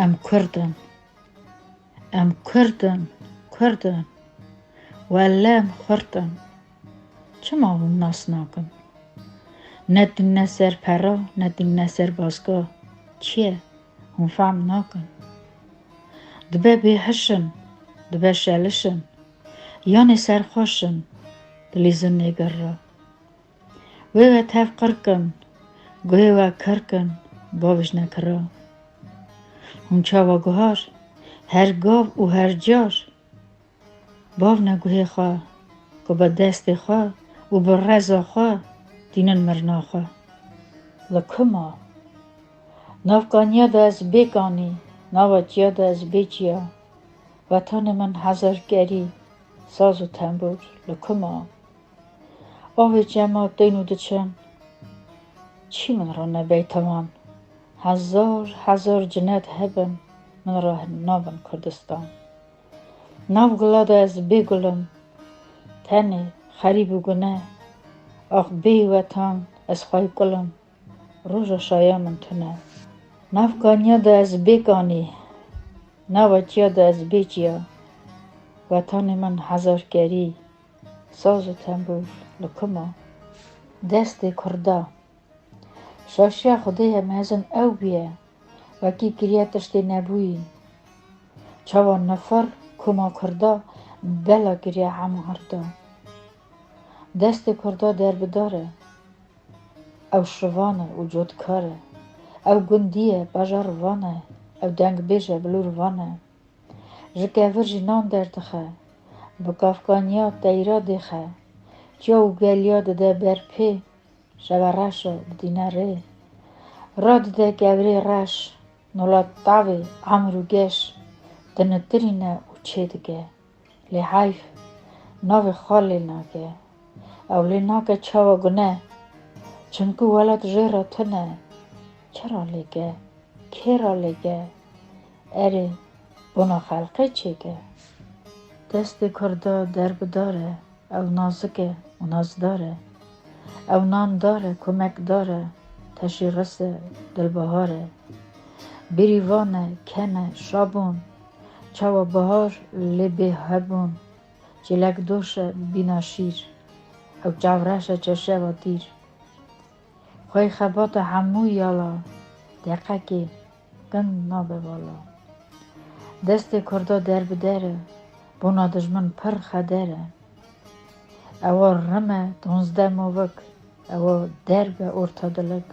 ام کردن کردن والله ام خردن چما اون ناس ناکن ندین نسر پرا ندین نسر بازگاه چیه هم فهم ناکن دبه بیهشن دبه شلشن یعنی سرخوشن دلیزن نگر را و تف قرکن گوه و کرکن باوش نکرا هم چاوا گوهار هر گاو و هر جار باو نگوه خواه که با دست خواه و با رزا خواه دینن مرنا خواه لکما نافگانیا دا از بگانی ناواتیا دا از بچیا وطن من هزارگری ساز و تنبور لکما آوه جمع دینو دچن چی من را نبیتمان هزار جنت هبن من را نابن کردستان ناو گلاده از بگلم تنه خریب و گنه آخ بی وطن از خواهی گلم روژا شایا من تنه نافگانیا دا از بگانی نواتیا دا از بیجیا وطن من هزارگری ساز و تنبور لکما دست کرده شاشیا خدای مهزن او بیه وکی گریه تشتی نبوی چوان نفر کما کرده بلا گریه همه هرده دست کرده در بداره او شوانه و جودکاره او گندیه بجار وانه او دنگ بیجه بلور وانه جگه جنان دردخه بکافگانیا دیرا دیخه جا و گلیا ده برپی شو رش بدینه ره را ده گوری رش نولاد تاوی عمرو گش دنترینه و چه دگه لی حیف ناوی خالی ناگه او لی ناگه چاوا گنه چنکو ولد جیرا تنه چرا لیگه که را لیگه اره بنا خلقه چیگه دست کرده در بداره او نازکه و نازداره او نان داره کمک داره تشی رسه دلبهاره بریوانه کنه شابون چاوا بهار لبه هبون جلک دوشه بینا شیر او جورشه چشه و دیر خوی خبات همو یالا دقیقی گند نابه والا دست کرده در بداره بنا دجمن پر خدره او رمه 12 موک او درب ارتدلک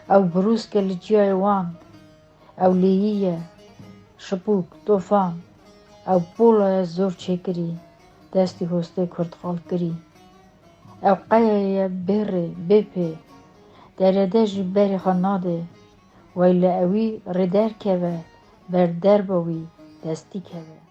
او بروز که لجیای وان او لییه شپوک توفان او پولای زور چکری دستی هسته کرد خالکری او قیه بره بپی درده جی بری خاناده ویل اوی ردر که بر دربوی دستی که